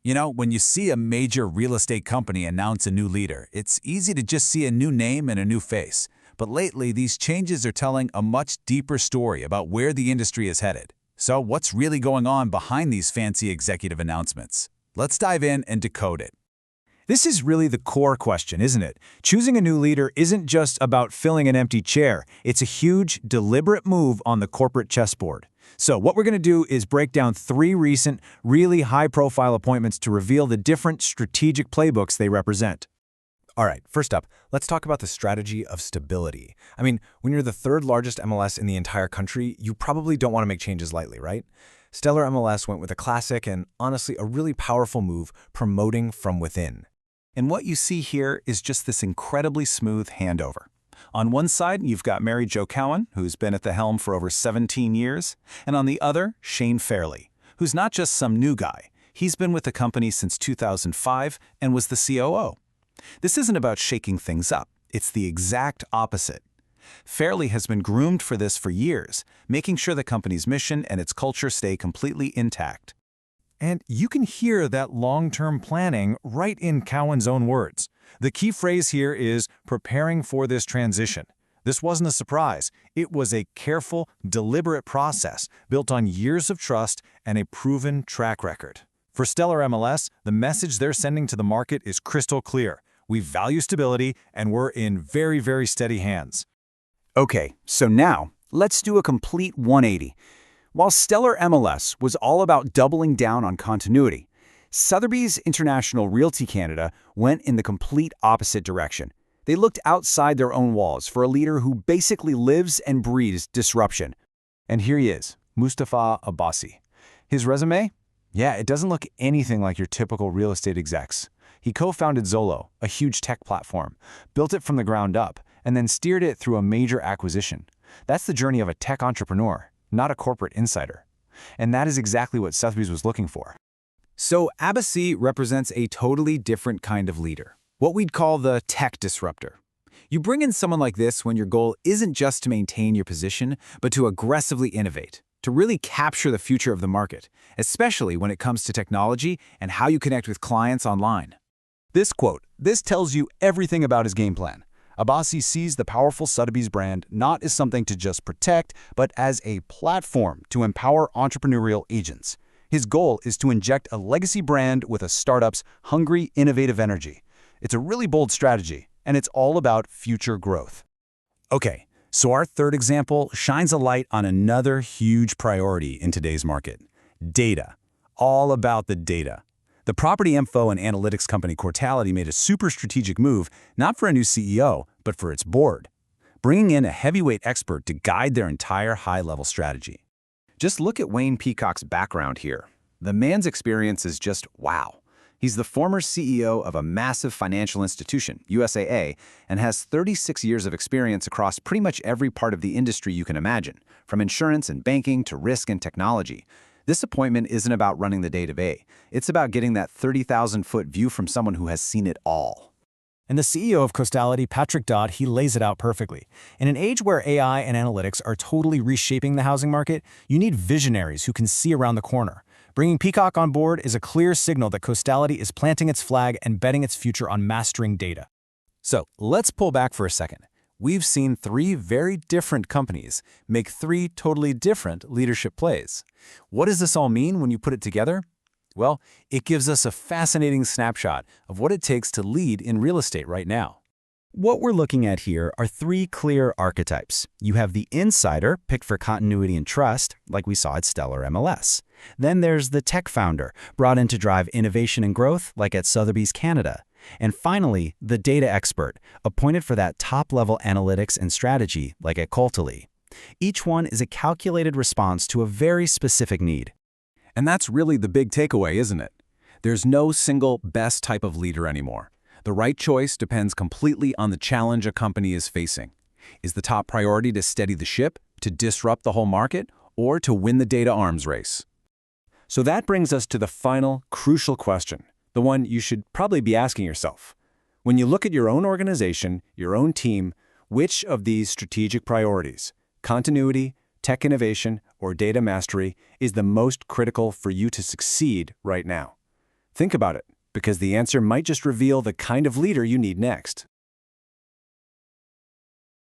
You know, when you see a major real estate company announce a new leader, it's easy to just see a new name and a new face. But lately, these changes are telling a much deeper story about where the industry is headed. So what's really going on behind these fancy executive announcements? Let's dive in and decode it. This is really the core question, isn't it? Choosing a new leader isn't just about filling an empty chair. It's a huge, deliberate move on the corporate chessboard. So what we're going to do is break down 3 recent, really high-profile appointments to reveal the different strategic playbooks they represent. All right, first up, let's talk about the strategy of stability. I mean, when you're the 3rd largest MLS in the entire country, you probably don't want to make changes lightly, right? Stellar MLS went with a classic and, honestly, a really powerful move, promoting from within. And what you see here is just this incredibly smooth handover. On one side, you've got Merri Jo Cowen, who's been at the helm for over 17 years, and on the other, Shayne Fairley, who's not just some new guy. He's been with the company since 2005 and was the COO. This isn't about shaking things up. It's the exact opposite. Fairley has been groomed for this for years, making sure the company's mission and its culture stay completely intact. And you can hear that long-term planning right in Cowen's own words. The key phrase here is preparing for this transition. This wasn't a surprise. It was a careful, deliberate process built on years of trust and a proven track record. For Stellar MLS, the message they're sending to the market is crystal clear. We value stability, and we're in very, very steady hands. Okay, so now, let's do a complete 180. While Stellar MLS was all about doubling down on continuity, Sotheby's International Realty Canada went in the complete opposite direction. They looked outside their own walls for a leader who basically lives and breathes disruption. And here he is, Mustafa Abbasi. His resume? Yeah, it doesn't look anything like your typical real estate execs. He co-founded Zolo, a huge tech platform, built it from the ground up, and then steered it through a major acquisition. That's the journey of a tech entrepreneur, not a corporate insider. And that is exactly what Sotheby's was looking for. So Abbasi represents a totally different kind of leader, what we'd call the tech disruptor. You bring in someone like this when your goal isn't just to maintain your position, but to aggressively innovate, to really capture the future of the market, especially when it comes to technology and how you connect with clients online. This quote, this tells you everything about his game plan. Abbasi sees the powerful Sotheby's brand not as something to just protect, but as a platform to empower entrepreneurial agents. His goal is to inject a legacy brand with a startup's hungry, innovative energy. It's a really bold strategy, and it's all about future growth. Okay, so our third example shines a light on another huge priority in today's market: data. All about the data. The property info and analytics company Cortality made a super strategic move, not for a new CEO, but for its board, bringing in a heavyweight expert to guide their entire high-level strategy. Just look at Wayne Peacock's background here. The man's experience is just wow. He's the former CEO of a massive financial institution, USAA, and has 36 years of experience across pretty much every part of the industry you can imagine, from insurance and banking to risk and technology. This appointment isn't about running the day-to-day. It's about getting that 30,000-foot view from someone who has seen it all. And the CEO of Cortality, Patrick Dodd, he lays it out perfectly. In an age where AI and analytics are totally reshaping the housing market, you need visionaries who can see around the corner. Bringing Peacock on board is a clear signal that Cortality is planting its flag and betting its future on mastering data. So let's pull back for a second. We've seen 3 very different companies make 3 totally different leadership plays. What does this all mean when you put it together? Well, it gives us a fascinating snapshot of what it takes to lead in real estate right now. What we're looking at here are 3 clear archetypes. You have the insider, picked for continuity and trust, like we saw at Stellar MLS. Then there's the tech founder, brought in to drive innovation and growth, like at Sotheby's Canada. And finally, the data expert, appointed for that top-level analytics and strategy, like at Cortality. Each one is a calculated response to a very specific need. And that's really the big takeaway, isn't it? There's no single best type of leader anymore. The right choice depends completely on the challenge a company is facing. Is the top priority to steady the ship, to disrupt the whole market, or to win the data arms race? So that brings us to the final, crucial question, the one you should probably be asking yourself. When you look at your own organization, your own team, which of these strategic priorities, continuity, tech innovation, or data mastery, is the most critical for you to succeed right now? Think about it, because the answer might just reveal the kind of leader you need next.